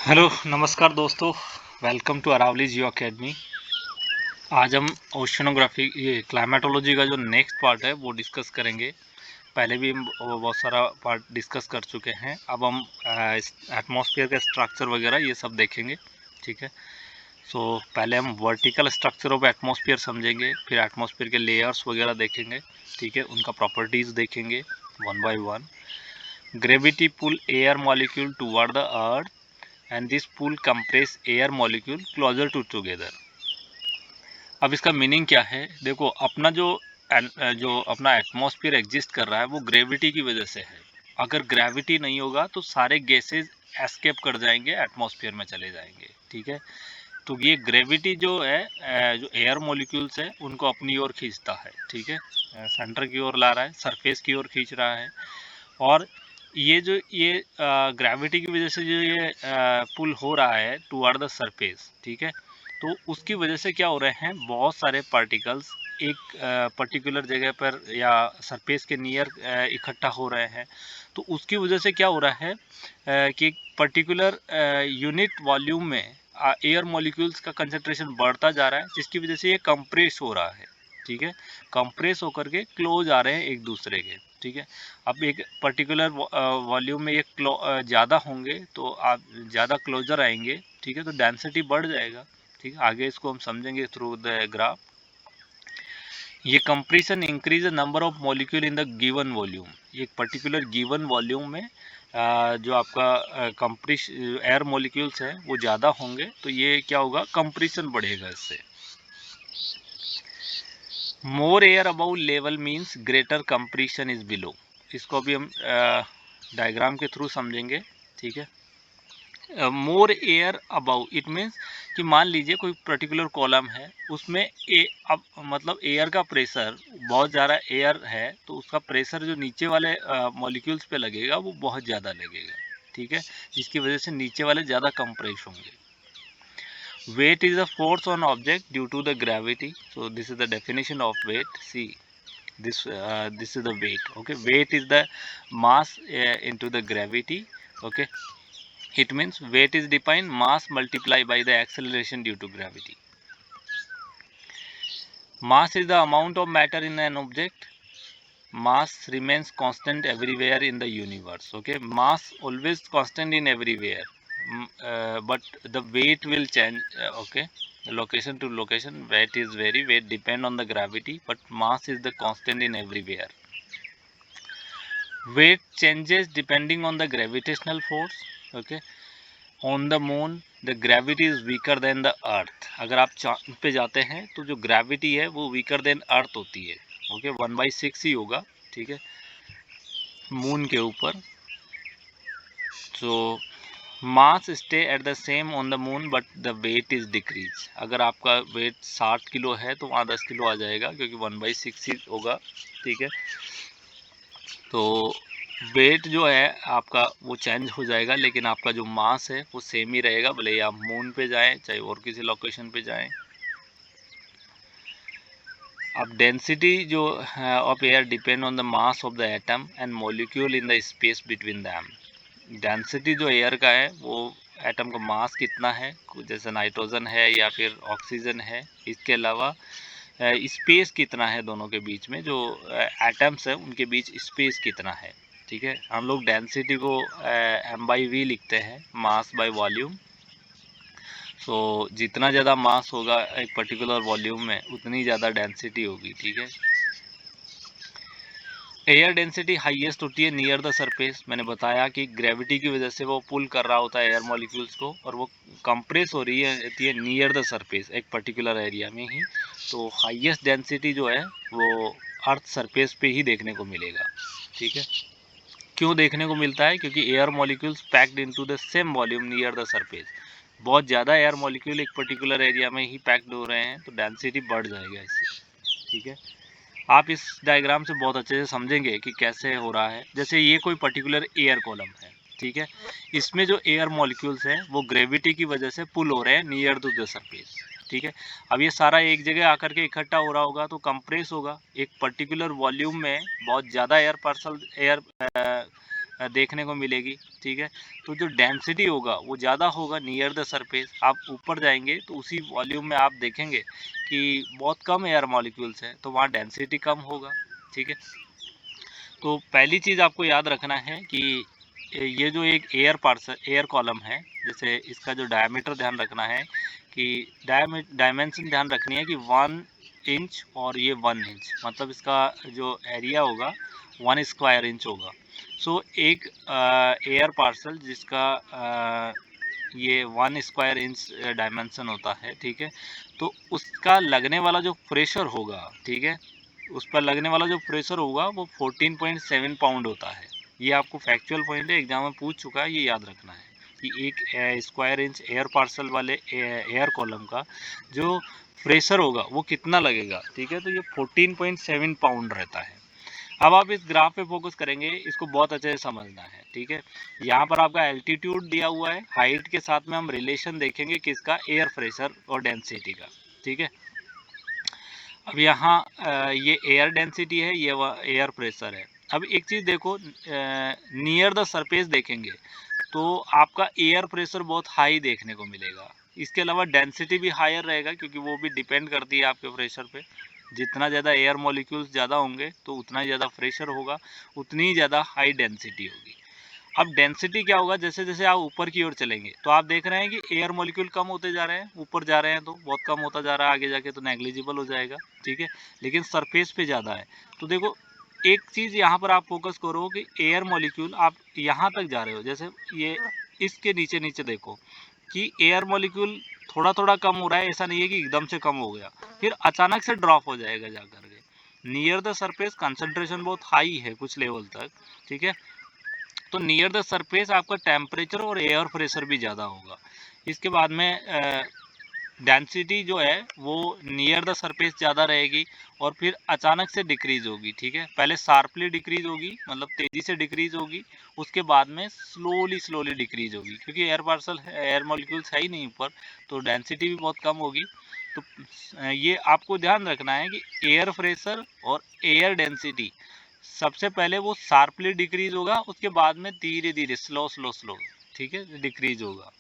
Hello नमस्कार दोस्तों। Welcome to Aravali geo academy. आज हम ओशनोग्राफी ये क्लाइमेटोलॉजी का जो नेक्स्ट पार्ट है वो डिस्कस करेंगे। पहले भी हम बहुत सारा पार्ट डिस्कस कर चुके हैं। अब हम एटमॉस्फेयर का स्ट्रक्चर वगैरह ये सब देखेंगे। ठीक है। सो पहले हम वर्टिकल स्ट्रक्चर ऑफ एटमॉस्फेयर समझेंगे, फिर एटमॉस्फेयर के लेयर्स वगैरह देखेंगे। ठीक है, उनका प्रॉपर्टीज़ देखेंगे one by one. Gravity pull air molecule toward the earth and this pull compress air molecule closer to together। अब इसका मीनिंग क्या है? देखो, अपना जो अपना एटमॉस्फेयर एग्जिस्ट कर रहा है वो ग्रेविटी की वजह से है। अगर ग्रेविटी नहीं होगा तो सारे गैसेज एस्केप कर जाएंगे, एटमॉस्फेयर में चले जाएंगे। ठीक है, तो ये ग्रेविटी जो है जो एयर मॉलिक्यूल्स है उनको अपनी ओर खींचता है। ठीक है, सेंटर की ओर ला रहा है, सरफेस की ओर खींच रहा है। और ये ग्रेविटी की वजह से जो ये पुल हो रहा है टुवर्ड द सरफेस, ठीक है, तो उसकी वजह से क्या हो रहे हैं, बहुत सारे पार्टिकल्स एक पर्टिकुलर जगह पर या सरफेस के नियर इकट्ठा हो रहे हैं। तो उसकी वजह से क्या हो रहा है कि एक पर्टिकुलर यूनिट वॉल्यूम में एयर मॉलिक्यूल्स का कंसंट्रेशन बढ़ता जा रहा है, जिसकी वजह से ये कंप्रेस हो रहा है। ठीक है, कंप्रेस होकर के क्लोज आ रहे हैं एक दूसरे के। ठीक है, अब एक पर्टिकुलर वॉल्यूम में ये ज़्यादा होंगे तो आप ज़्यादा क्लोजर आएंगे। ठीक है, तो डेंसिटी बढ़ जाएगा। ठीक है, आगे इसको हम समझेंगे थ्रू द ग्राफ। ये compression increase the number of molecule in the given volume. एक पर्टिकुलर गिवन वॉल्यूम में जो आपका कंप्रेस एयर मॉलिक्यूल्स है वो ज़्यादा होंगे, तो ये क्या होगा, कंप्रेशन बढ़ेगा इससे। More air above level means greater compression is below. इसको भी हम डायग्राम के थ्रू समझेंगे। ठीक है, more air above it means कि मान लीजिए कोई पर्टिकुलर कॉलम है, उसमें अब मतलब एयर का प्रेशर बहुत ज़्यादा एयर है, तो उसका प्रेशर जो नीचे वाले मॉलिक्यूल्स पे लगेगा वो बहुत ज़्यादा लगेगा। ठीक है, जिसकी वजह से नीचे वाले ज़्यादा कंप्रेस होंगे। Weight is a force on object due to the gravity. So this is the definition of weight. See, this is the weight. Okay, weight is the mass into the gravity. Okay, it means weight is defined mass multiplied by the acceleration due to gravity. Mass is the amount of matter in an object. Mass remains constant everywhere in the universe. Okay, mass always constant in everywhere, but the weight will change. Okay, the location to location weight is vary. Weight depend on the gravity, but mass is the constant in everywhere. Weight changes depending on the gravitational force. Okay, on the moon the gravity is weaker than the earth। अगर आप चांद पे जाते हैं तो जो gravity है वो weaker than earth होती है। ओके, 1/6 ही होगा। ठीक है, मून के ऊपर। तो mass stay at the same on the moon but the weight is decrease. अगर आपका वेट 60 किलो है तो वहाँ 10 किलो आ जाएगा, क्योंकि 1/6 ही होगा। ठीक है, तो वेट जो है आपका वो चेंज हो जाएगा, लेकिन आपका जो मास है वो सेम ही रहेगा, भले ही आप मून पे जाएं चाहे और किसी लोकेशन पे जाएं। अब डेंसिटी जो of air depend on the mass of the atom and molecule in the space between them. Density जो एयर का है वो एटम का मास कितना है, जैसे नाइट्रोजन है या फिर ऑक्सीजन है, इसके अलावा स्पेस कितना है दोनों के बीच में, जो एटम्स है उनके बीच स्पेस कितना है। ठीक है, हम लोग डेंसिटी को m/v लिखते हैं, मास बाय वॉल्यूम। तो जितना ज़्यादा मास होगा एक पर्टिकुलर वॉल्यूम में उतनी ज़्यादा डेंसिटी होगी। ठीक है, एयर डेंसिटी हाईएस्ट होती है नियर द सरफेस। मैंने बताया कि ग्रेविटी की वजह से वो पुल कर रहा होता है एयर मॉलिक्यूल्स को, और वो कंप्रेस हो रही है होती है नियर द सरफेस, एक पर्टिकुलर एरिया में ही। तो हाईएस्ट डेंसिटी जो है वो अर्थ सरफेस पे ही देखने को मिलेगा। ठीक है, क्यों देखने को मिलता है? क्योंकि air molecules packed into the same volume near the surface. बहुत ज़्यादा एयर मॉलिक्यूल एक पर्टिकुलर एरिया में ही पैक्ड हो रहे हैं, तो डेंसिटी बढ़ जाएगा इससे। ठीक है, आप इस डायग्राम से बहुत अच्छे से समझेंगे कि कैसे हो रहा है। जैसे ये कोई पर्टिकुलर एयर कॉलम है, ठीक है, इसमें जो एयर मॉलिक्यूल्स हैं वो ग्रेविटी की वजह से पुल हो रहे हैं नियर टू द सरफेस। ठीक है, अब ये सारा एक जगह आकर के इकट्ठा हो रहा होगा तो कंप्रेस होगा। एक पर्टिकुलर वॉल्यूम में बहुत ज़्यादा एयर देखने को मिलेगी, ठीक है। तो जो डेंसिटी होगा वो ज़्यादा होगा नियर द सरफेस। आप ऊपर जाएंगे तो उसी वॉल्यूम में आप देखेंगे कि बहुत कम एयर मॉलिक्यूल्स हैं, तो वहाँ डेंसिटी कम होगा, ठीक है। तो पहली चीज़ आपको याद रखना है कि ये जो एक एयर कॉलम है, जैसे इसका जो डायमीटर ध्यान रखना है कि डायमेंशन ध्यान रखनी है कि 1 इंच और ये 1 इंच, मतलब इसका जो एरिया होगा 1 स्क्वायर इंच होगा। सो एक एयर पार्सल जिसका ये 1 स्क्वायर इंच डायमेंशन होता है, ठीक है। तो उसका लगने वाला जो प्रेशर होगा, ठीक है, उस पर लगने वाला जो प्रेशर होगा वो 14.7 पाउंड होता है। ये आपको फैक्चुअल पॉइंट है, एग्जाम में पूछ चुका है, ये याद रखना है कि एक स्क्वायर इंच एयर पार्सल वाले एयर कॉलम का जो प्रेशर होगा वो कितना लगेगा, ठीक है। तो ये 14.7 पाउंड रहता है। अब आप इस ग्राफ पे फोकस करेंगे, इसको बहुत अच्छे से समझना है, ठीक है। यहाँ पर आपका एल्टीट्यूड दिया हुआ है, हाइट के साथ में हम रिलेशन देखेंगे किसका, एयर प्रेशर और डेंसिटी का, ठीक है। अब यहाँ ये एयर डेंसिटी है, ये एयर प्रेशर है। अब एक चीज़ देखो, नियर द सरफेस देखेंगे तो आपका एयर प्रेशर बहुत हाई देखने को मिलेगा। इसके अलावा डेंसिटी भी हायर रहेगा, क्योंकि वो भी डिपेंड करती है आपके प्रेशर पे। जितना ज़्यादा एयर मॉलिक्यूल्स ज़्यादा होंगे तो उतना ही ज़्यादा प्रेशर होगा, उतनी ही ज़्यादा हाई डेंसिटी होगी। अब डेंसिटी क्या होगा, जैसे जैसे आप ऊपर की ओर चलेंगे तो आप देख रहे हैं कि एयर मॉलिक्यूल कम होते जा रहे हैं, ऊपर जा रहे हैं तो बहुत कम होता जा रहा है, आगे जाके तो नेग्लिजिबल हो जाएगा, ठीक है। लेकिन सरफेस पे ज़्यादा है। तो देखो, एक चीज़ यहाँ पर आप फोकस करो कि एयर मॉलिक्यूल आप यहाँ तक जा रहे हो, जैसे ये इसके नीचे नीचे देखो कि एयर मॉलिक्यूल थोड़ा थोड़ा कम हो रहा है, ऐसा नहीं है कि एकदम से कम हो गया फिर अचानक से ड्रॉप हो जाएगा जा करके। नियर द सरफेस कंसंट्रेशन बहुत हाई है कुछ लेवल तक, ठीक है। तो नियर द सरफेस आपका टेम्परेचर और एयर प्रेशर भी ज़्यादा होगा। इसके बाद में डेंसिटी जो है वो नियर द सरफेस ज़्यादा रहेगी और फिर अचानक से डिक्रीज होगी, ठीक है। पहले शार्पली डिक्रीज होगी, मतलब तेज़ी से डिक्रीज होगी, उसके बाद में स्लोली स्लोली डिक्रीज होगी, क्योंकि एयर मॉलिक्यूल्स है ही नहीं ऊपर, तो डेंसिटी भी बहुत कम होगी। तो ये आपको ध्यान रखना है कि एयर प्रेशर और एयर डेंसिटी सबसे पहले वो शार्पली डिक्रीज होगा, उसके बाद में धीरे धीरे स्लो स्लो स्लो, ठीक है, डिक्रीज होगा।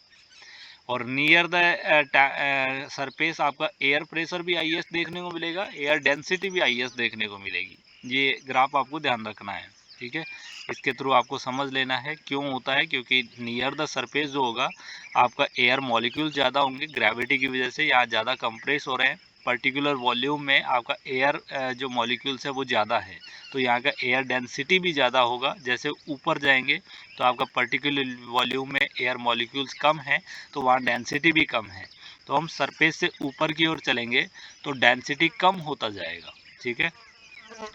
और नियर द सरफेस आपका एयर प्रेशर भी हाईएस्ट देखने को मिलेगा, एयर डेंसिटी भी हाईएस्ट देखने को मिलेगी। ये ग्राफ आपको ध्यान रखना है, ठीक है। इसके थ्रू आपको समझ लेना है क्यों होता है, क्योंकि नियर द सरफेस जो होगा आपका एयर मॉलिक्यूल ज़्यादा होंगे, ग्रेविटी की वजह से यहाँ ज़्यादा कंप्रेस हो रहे हैं। पर्टिकुलर वॉल्यूम में आपका एयर जो मॉलिक्यूल्स है वो ज़्यादा है, तो यहाँ का एयर डेंसिटी भी ज़्यादा होगा। जैसे ऊपर जाएंगे तो आपका पर्टिकुलर वॉल्यूम में एयर मॉलिक्यूल्स कम है, तो वहाँ डेंसिटी भी कम है। तो हम सरफेस से ऊपर की ओर चलेंगे तो डेंसिटी कम होता जाएगा, ठीक है।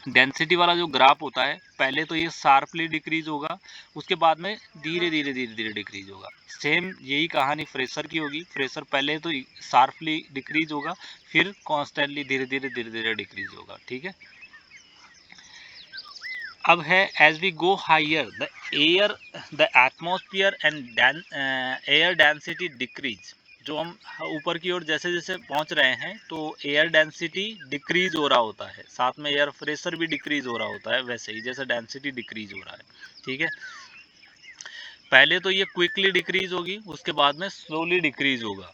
डेंसिटी वाला जो ग्राफ होता है, पहले तो ये शार्पली डिक्रीज होगा, उसके बाद में धीरे धीरे धीरे धीरे डिक्रीज होगा। सेम यही कहानी प्रेशर की होगी, प्रेशर पहले तो शार्पली डिक्रीज होगा, फिर कॉन्स्टेंटली धीरे धीरे धीरे धीरे डिक्रीज होगा, ठीक है। अब है as we go higher the atmosphere and air density decrease. जो हम ऊपर की ओर जैसे जैसे पहुंच रहे हैं तो एयर डेंसिटी डिक्रीज हो रहा होता है, साथ में एयर प्रेशर भी डिक्रीज हो रहा होता है, वैसे ही जैसे डेंसिटी डिक्रीज हो रहा है, ठीक है। पहले तो ये क्विकली डिक्रीज होगी, उसके बाद में स्लोली डिक्रीज होगा।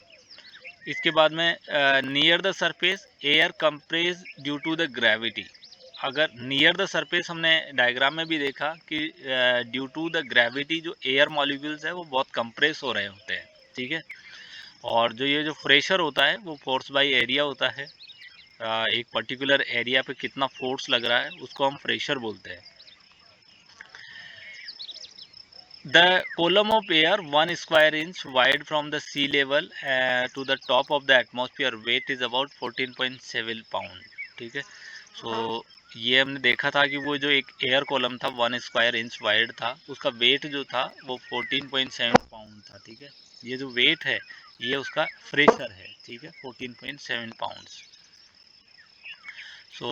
इसके बाद में near the surface air compress due to the gravity. अगर नियर द सरफेस हमने डायग्राम में भी देखा कि ड्यू टू द ग्रेविटी जो एयर मॉलिक्यूल्स है वो बहुत कंप्रेस हो रहे होते हैं, ठीक है। और जो ये जो प्रेशर होता है वो फोर्स बाय एरिया होता है। एक पर्टिकुलर एरिया पे कितना फोर्स लग रहा है उसको हम प्रेशर बोलते हैं। The column of air 1 square inch wide from the sea level to the top of the atmosphere weight is about 14.7 pound, ठीक है। सो ये हमने देखा था कि वो जो एक एयर कॉलम था 1 स्क्वायर इंच वाइड था, उसका वेट जो था वो 14.7 पाउंड था, ठीक है। ये जो वेट है ये उसका प्रेशर है, ठीक है, 14.7 pounds. So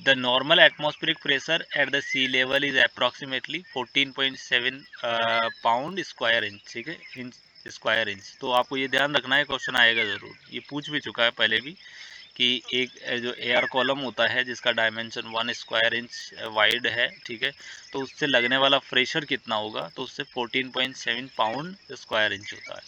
the normal atmospheric pressure at the sea level is approximately 14.7 pound square inch, ठीक है, इंच स्क्वायर इंच। तो आपको ये ध्यान रखना है, क्वेश्चन आएगा ज़रूर, ये पूछ भी चुका है पहले भी कि एक जो एयर कॉलम होता है जिसका डायमेंशन 1 स्क्वायर इंच वाइड है, ठीक है, तो उससे लगने वाला प्रेशर कितना होगा, तो उससे 14.7 पाउंड स्क्वायर इंच होता है।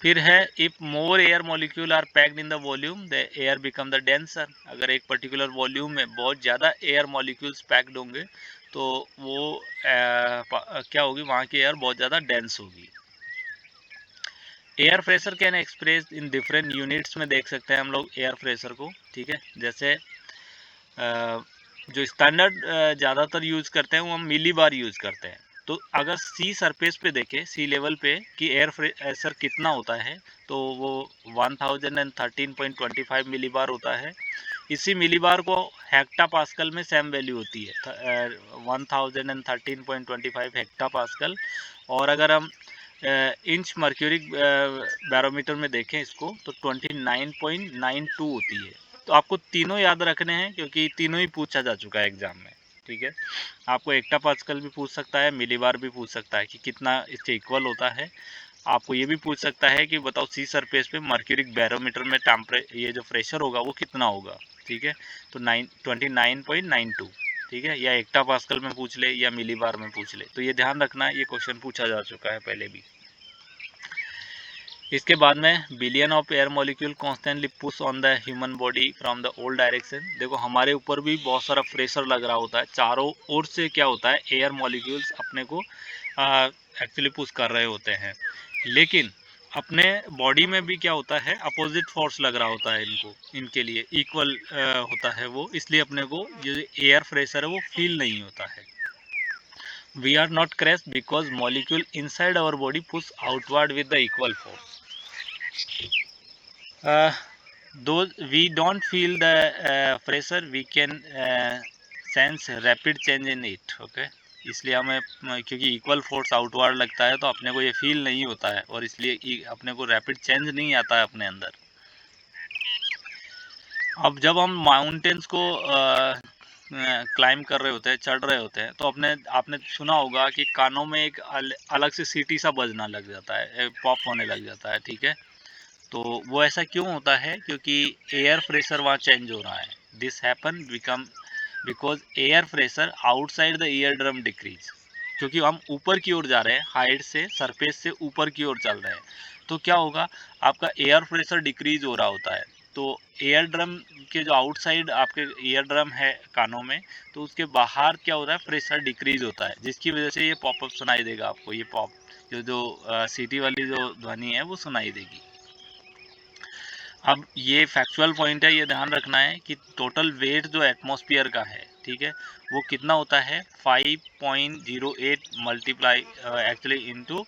फिर है if more air molecule are packed in the volume the air become the denser. अगर एक पर्टिकुलर वॉल्यूम में बहुत ज़्यादा एयर मॉलिक्यूल्स पैक्ड होंगे तो वो क्या होगी, वहाँ की एयर बहुत ज़्यादा डेंस होगी। Air pressure can express in different units में देख सकते हैं हम लोग एयर प्रेशर को, ठीक है। जैसे जो स्टैंडर्ड ज़्यादातर यूज़ करते हैं वो हम मिली बार यूज़ करते हैं। तो अगर सी सरफेस पे देखें, सी लेवल पे कि एयर प्रेशर कितना होता है, तो वो 1013.25 मिली बार होता है। इसी मिली बार को हेक्टा पास्कल में सेम वैल्यू होती है, 1013.25 हेक्टा पास्कल। और अगर हम इंच मर्क्यूरिक बैरोमीटर में देखें इसको, तो 29.92 होती है। तो आपको तीनों याद रखने हैं क्योंकि तीनों ही पूछा जा चुका है एग्जाम में, ठीक है। आपको हेक्टा पास्कल भी पूछ सकता है, मिलीबार भी पूछ सकता है कि कितना इससे इक्वल होता है। आपको ये भी पूछ सकता है कि बताओ सी सरफेस पे मर्क्यूरिक बैरोमीटर में ये जो प्रेशर होगा वो कितना होगा, ठीक है। तो 29.92, ठीक है, या हेक्टा पास्कल में पूछ ले या मिलीबार में पूछ ले। तो ये ध्यान रखना, ये क्वेश्चन पूछा जा चुका है पहले भी। इसके बाद में billion of air molecule constantly push on the human body from the all direction. देखो हमारे ऊपर भी बहुत सारा प्रेशर लग रहा होता है, चारों ओर से क्या होता है, एयर मॉलिक्यूल्स अपने को एक्चुअली पुश कर रहे होते हैं। लेकिन अपने बॉडी में भी क्या होता है, अपोजिट फोर्स लग रहा होता है, इनके लिए इक्वल होता है वो, इसलिए अपने को जो एयर प्रेशर है वो फील नहीं होता है। We are not crash because molecule inside our body push outward with the equal force. though we don't feel the pressure, we can sense rapid change in it, okay। इसलिए हमें, क्योंकि equal force outward लगता है तो अपने को ये feel नहीं होता है और इसलिए अपने को रैपिड चेंज नहीं आता है अपने अंदर। अब जब हम माउंटेन्स को क्लाइम कर रहे होते हैं, चढ़ रहे होते हैं, तो आपने सुना होगा कि कानों में एक अलग से सीटी सा बजना लग जाता है, पॉप होने लग जाता है, ठीक है। तो वो ऐसा क्यों होता है, क्योंकि एयर प्रेशर वहाँ चेंज हो रहा है। This happen because air pressure outside the ear drum decrease. क्योंकि हम ऊपर की ओर जा रहे हैं, हाइट से, सरफेस से ऊपर की ओर चल रहे हैं, तो क्या होगा, आपका एयर प्रेशर डिक्रीज हो रहा होता है। तो एयर ड्रम के जो आउटसाइड आपके ईयर ड्रम है कानों में, तो उसके बाहर क्या होता है, प्रेशर डिक्रीज होता है, जिसकी वजह से ये पॉपअप सुनाई देगा आपको। ये पॉप जो सीटी वाली जो ध्वनि है वो सुनाई देगी। अब ये फैक्चुअल पॉइंट है, ये ध्यान रखना है कि टोटल वेट जो एटमॉस्फेयर का है, ठीक है, वो कितना होता है, 5.08 मल्टीप्लाई एक्चुअली इंटू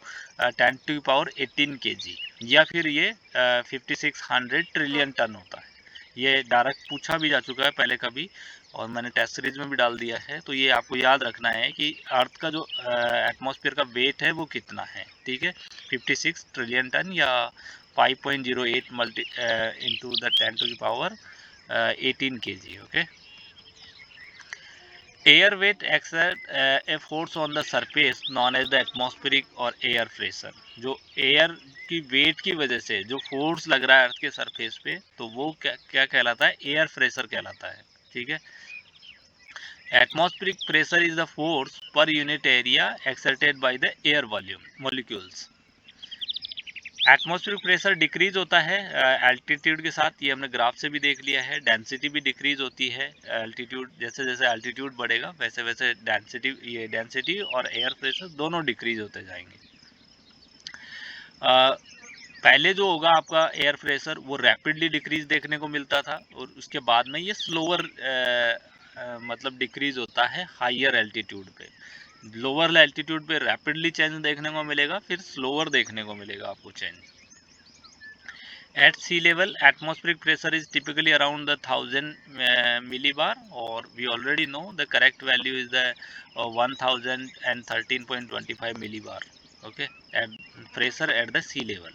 10⁻18 kg, या फिर ये 5600 ट्रिलियन टन होता है। ये डायरेक्ट पूछा भी जा चुका है पहले कभी, और मैंने टेस्ट सीरीज में भी डाल दिया है। तो ये आपको याद रखना है कि अर्थ का जो एटमॉस्फेयर का वेट है वो कितना है, ठीक है, 56 ट्रिलियन टन या 5.08 into the 10⁻18 kg, okay। Air weight exert a force on the surface known as the atmospheric or air pressure। जो एयर की वेट की वजह से जो फोर्स लग रहा है अर्थ के सरफेस पे, तो वो क्या कहलाता है, एयर प्रेशर कहलाता है, ठीक है। Atmospheric pressure is the force per unit area exerted by the air volume molecules। Atmospheric pressure decrease होता है एल्टीट्यूड के साथ, ये हमने ग्राफ से भी देख लिया है। डेंसिटी भी डिक्रीज होती है एल्टीट्यूड, जैसे जैसे एल्टीट्यूड बढ़ेगा वैसे वैसे डेंसिटी और एयर प्रेशर दोनों डिक्रीज होते जाएंगे। पहले जो होगा आपका एयर प्रेशर वो रैपिडली डिक्रीज देखने को मिलता था, और उसके बाद में ये स्लोअर मतलब डिक्रीज होता है हायर एल्टीट्यूड पे। लोअर एल्टीट्यूड पे रैपिडली चेंज देखने को मिलेगा, फिर स्लोअर देखने को मिलेगा आपको change. At sea level, atmospheric pressure is typically around the 1000 millibar, or we already know the correct value is the 1013.25 millibar, okay, at pressure at the sea level.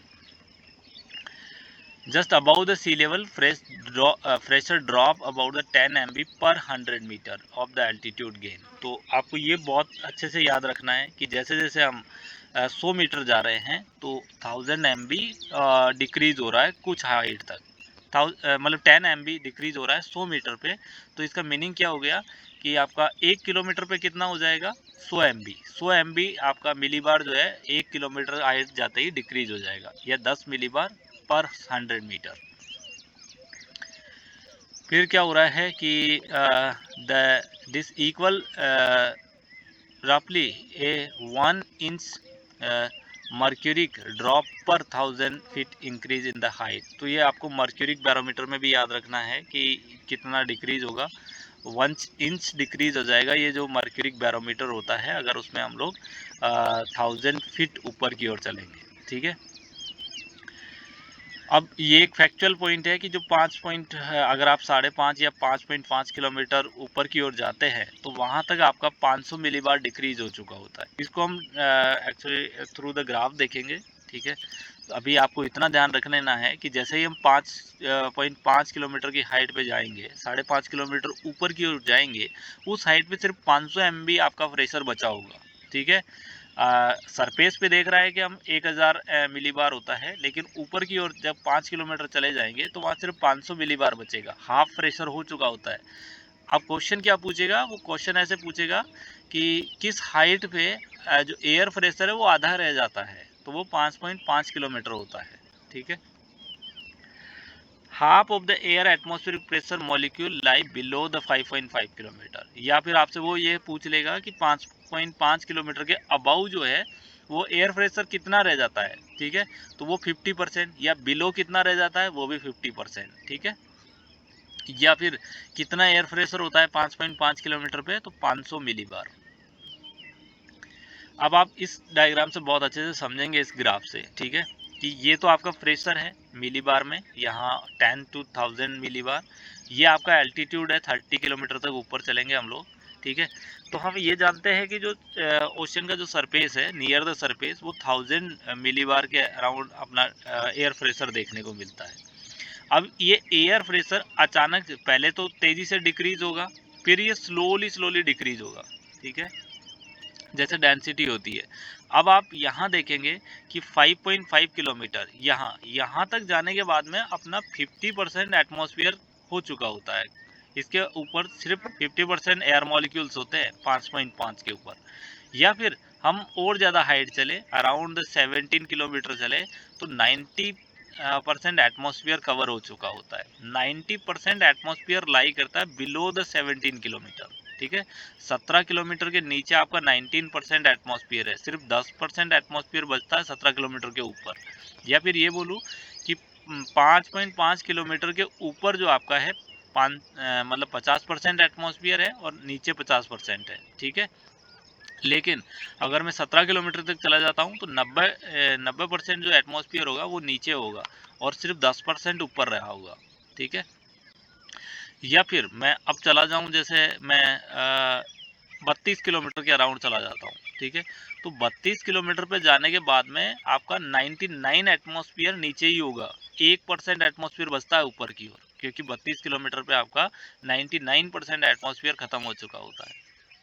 Just above the sea level, pressure drop about the 10 MB per 100 meter of the altitude gain। तो आपको ये बहुत अच्छे से याद रखना है कि जैसे जैसे हम 100 मीटर जा रहे हैं तो 1000 MB डिक्रीज हो रहा है कुछ हाइट तक, मतलब 10 MB डिक्रीज हो रहा है 100 मीटर पे, तो इसका मीनिंग क्या हो गया कि आपका 1 किलोमीटर पे कितना हो जाएगा 100 MB। 100 MB आपका मिली बार जो है 1 किलोमीटर हाइट जाते ही डिक्रीज हो जाएगा, या 10 मिली बार पर 100 मीटर। फिर क्या हो रहा है कि दिस इक्वल रफली ए 1 इंच मर्क्यूरिक ड्रॉप पर 1000 feet increase in the height. तो ये आपको मर्क्यूरिक बैरोमीटर में भी याद रखना है कि कितना डिक्रीज होगा, 1 इंच डिक्रीज हो जाएगा ये जो मर्क्यूरिक बैरोमीटर होता है, अगर उसमें हम लोग 1000 फीट ऊपर की ओर चलेंगे। ठीक है, अब ये एक फैक्चुअल पॉइंट है कि जो 5 पॉइंट है, अगर आप 5.5 या 5.5 किलोमीटर ऊपर की ओर जाते हैं तो वहाँ तक आपका 500 मिलीबार डिक्रीज हो चुका होता है। इसको हम एक्चुअली थ्रू द ग्राफ देखेंगे। ठीक है, तो अभी आपको इतना ध्यान रखना ना है कि जैसे ही हम 5.5 किलोमीटर की हाइट पे जाएंगे, 5.5 किलोमीटर ऊपर की ओर जाएंगे, उस हाइट पे सिर्फ 500 MB आपका प्रेशर बचा होगा। ठीक है, सरफेस पे देख रहा है कि हम 1000 मिलीबार होता है, लेकिन ऊपर की ओर जब 5 किलोमीटर चले जाएंगे तो वहाँ सिर्फ 500 मिलीबार बचेगा, हाफ प्रेशर हो चुका होता है। अब क्वेश्चन क्या पूछेगा, वो क्वेश्चन ऐसे पूछेगा कि किस हाइट पे जो एयर प्रेशर है वो आधा रह जाता है, तो वो 5.5 किलोमीटर होता है। ठीक है, half of the air atmospheric pressure molecule lie below the 5.5 kilometre, या फिर आपसे वो ये पूछ लेगा कि 5.5 किलोमीटर के अबाउ जो है वो एयर प्रेशर कितना रह जाता है। ठीक है, तो वो 50%, या बिलो कितना रह जाता है वो भी 50%। ठीक है, या फिर कितना एयर प्रेशर होता है 5.5 किलोमीटर पे, तो 500 मिलीबार। अब आप इस डायग्राम से बहुत अच्छे से समझेंगे इस ग्राफ से। ठीक है, कि ये तो आपका प्रेशर है मिलीबार में, यहाँ 10 to 1000 मिलीबार। ये आपका एल्टीट्यूड है, 30 किलोमीटर तक ऊपर चलेंगे हम लोग। ठीक है, तो हम ये जानते हैं कि जो ओशन का जो सरफेस है नियर द सरफेस, वो 1000 मिलीबार के अराउंड अपना एयर प्रेशर देखने को मिलता है। अब ये एयर प्रेशर अचानक पहले तो तेज़ी से डिक्रीज होगा, फिर ये स्लोली डिक्रीज होगा। ठीक है, जैसे डेंसिटी होती है। अब आप यहाँ देखेंगे कि 5.5 किलोमीटर यहाँ तक जाने के बाद में अपना 50% एटमॉस्फेयर हो चुका होता है। इसके ऊपर सिर्फ 50% एयर मॉलिक्यूल्स होते हैं 5.5 के ऊपर। या फिर हम और ज़्यादा हाइट चले, अराउंड 17 किलोमीटर चले, तो 90% एटमॉस्फेयर कवर हो चुका होता है। 90% एटमॉस्फेयर लाई करता है बिलो द 17 किलोमीटर। ठीक है, 17 किलोमीटर के नीचे आपका 19% एटमॉस्फेयर है, सिर्फ 10% एटमॉस्फेयर बचता है 17 किलोमीटर के ऊपर। या फिर ये बोलूँ कि 5.5 किलोमीटर के ऊपर जो आपका है मतलब 50% एटमॉस्फेयर है और नीचे 50% है। ठीक है, लेकिन अगर मैं 17 किलोमीटर तक चला जाता हूँ तो 90% जो एटमॉस्फेयर होगा वो नीचे होगा और सिर्फ 10% ऊपर रहा होगा। ठीक है, या फिर मैं अब चला जाऊं, जैसे मैं 32 किलोमीटर के अराउंड चला जाता हूं। ठीक है, तो 32 किलोमीटर पे जाने के बाद में आपका 99 एटमॉस्फेयर नीचे ही होगा, 1% एटमॉस्फेयर बचता है ऊपर की ओर, क्योंकि 32 किलोमीटर पे आपका 99% एटमॉस्फेयर खत्म हो चुका होता है।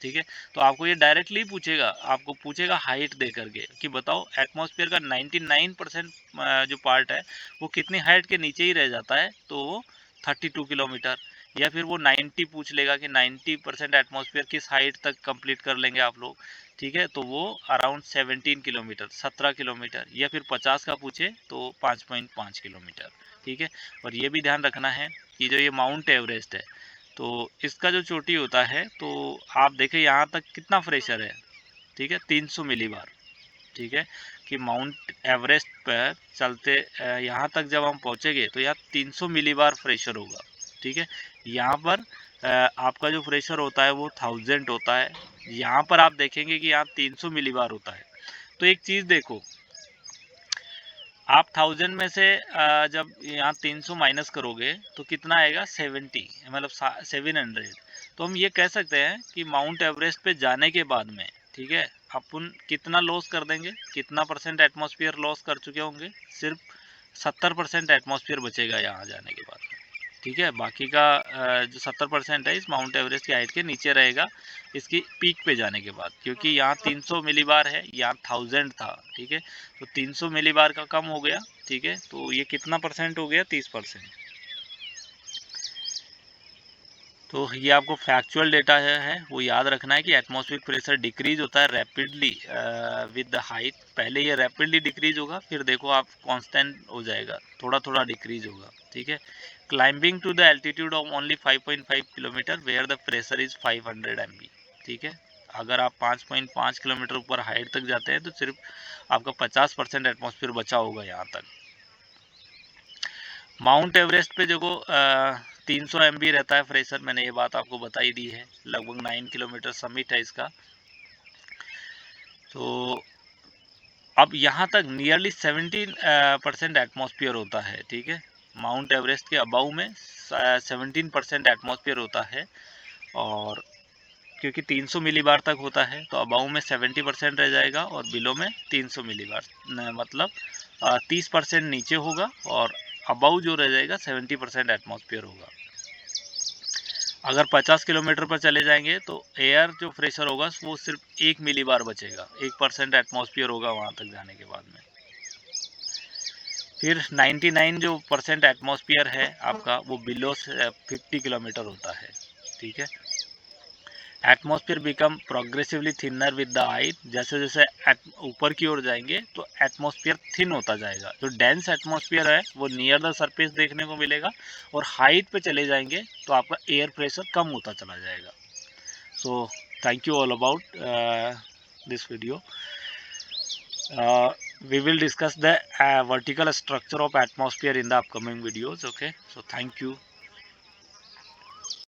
ठीक है, तो आपको ये डायरेक्टली पूछेगा, आपको पूछेगा हाइट दे करके कि बताओ एटमॉस्फेयर का 99% जो पार्ट है वो कितनी हाइट के नीचे ही रह जाता है, तो वो 32 किलोमीटर। या फिर वो 90 पूछ लेगा कि 90% एटमॉस्फेयर किस हाइट तक कंप्लीट कर लेंगे आप लोग। ठीक है, तो वो अराउंड 17 किलोमीटर, 17 किलोमीटर। या फिर 50 का पूछे तो 5.5 किलोमीटर। ठीक है, और ये भी ध्यान रखना है कि जो ये माउंट एवरेस्ट है, तो इसका जो चोटी होता है, तो आप देखें यहाँ तक कितना प्रेशर है। ठीक है, 300 मिलीबार। ठीक है, कि माउंट एवरेस्ट पर चलते यहाँ तक जब हम पहुँचेंगे तो यहाँ 300 मिलीबार प्रेशर होगा। ठीक है, यहाँ पर आपका जो प्रेशर होता है वो 1000 होता है। यहाँ पर आप देखेंगे कि यहाँ 300 मिलीबार होता है। तो एक चीज़ देखो, आप 1000 में से जब यहाँ 300 माइनस करोगे तो कितना आएगा 70, मतलब 700। तो हम ये कह सकते हैं कि माउंट एवरेस्ट पे जाने के बाद में, ठीक है, अपन कितना लॉस कर देंगे, कितना परसेंट एटमॉस्फेयर लॉस कर चुके होंगे, सिर्फ 70% एटमॉस्फेयर बचेगा यहाँ जाने के बाद। ठीक है, बाकी का जो 70% है इस माउंट एवरेस्ट की हाइट के नीचे रहेगा इसकी पीक पे जाने के बाद, क्योंकि यहाँ 300 मिलीबार है, यहाँ 1000 था। ठीक है, तो 300 मिलीबार का कम हो गया। ठीक है, तो ये कितना परसेंट हो गया, 30%। तो ये आपको फैक्चुअल डेटा है वो याद रखना है कि एटमॉस्फेरिक प्रेशर डिक्रीज होता है रैपिडली विद द हाइट। पहले ये रैपिडली डिक्रीज होगा, फिर देखो आप कांस्टेंट हो जाएगा, थोड़ा थोड़ा डिक्रीज होगा, ठीक है। Climbing to the altitude of only 5.5 kilometre where the pressure is 500 MB, ठीक है। अगर आप 5.5 किलोमीटर ऊपर हाइट तक जाते हैं तो सिर्फ आपका 50% एटमॉस्फेयर बचा होगा यहाँ तक। माउंट एवरेस्ट पे देखो 300 MB रहता है प्रेशर, मैंने ये बात आपको बताई दी है। लगभग 9 किलोमीटर समिट है इसका। तो अब यहाँ तक नियरली 17% एटमॉस्फेयर होता है, ठीक है। माउंट एवरेस्ट के अबाउ में 17% एटमॉस्फेयर होता है, और क्योंकि 300 मिलीबार तक होता है तो अबाउ में 70% रह जाएगा और बिलो में 300 मिलीबार, मतलब 30% नीचे होगा और अबाउ जो रह जाएगा 70% एटमॉस्फेयर होगा। अगर 50 किलोमीटर पर चले जाएंगे तो एयर जो प्रेशर होगा वो सिर्फ 1 मिलीबार बचेगा, 1% एटमॉस्फेयर होगा वहाँ तक जाने के बाद में। फिर 99 जो % एटमॉस्फेयर है आपका वो बिलो 50 किलोमीटर होता है, ठीक है। Atmosphere become progressively thinner with the height, जैसे जैसे ऊपर की ओर जाएंगे तो एटमॉस्फेयर थिन होता जाएगा। जो डेंस एटमॉस्फेयर है वो नियर द सरफेस देखने को मिलेगा, और हाइट पे चले जाएंगे तो आपका एयर प्रेशर कम होता चला जाएगा। So thank you all about this video. We will discuss the vertical structure of atmosphere in the upcoming videos. Okay, so thank you.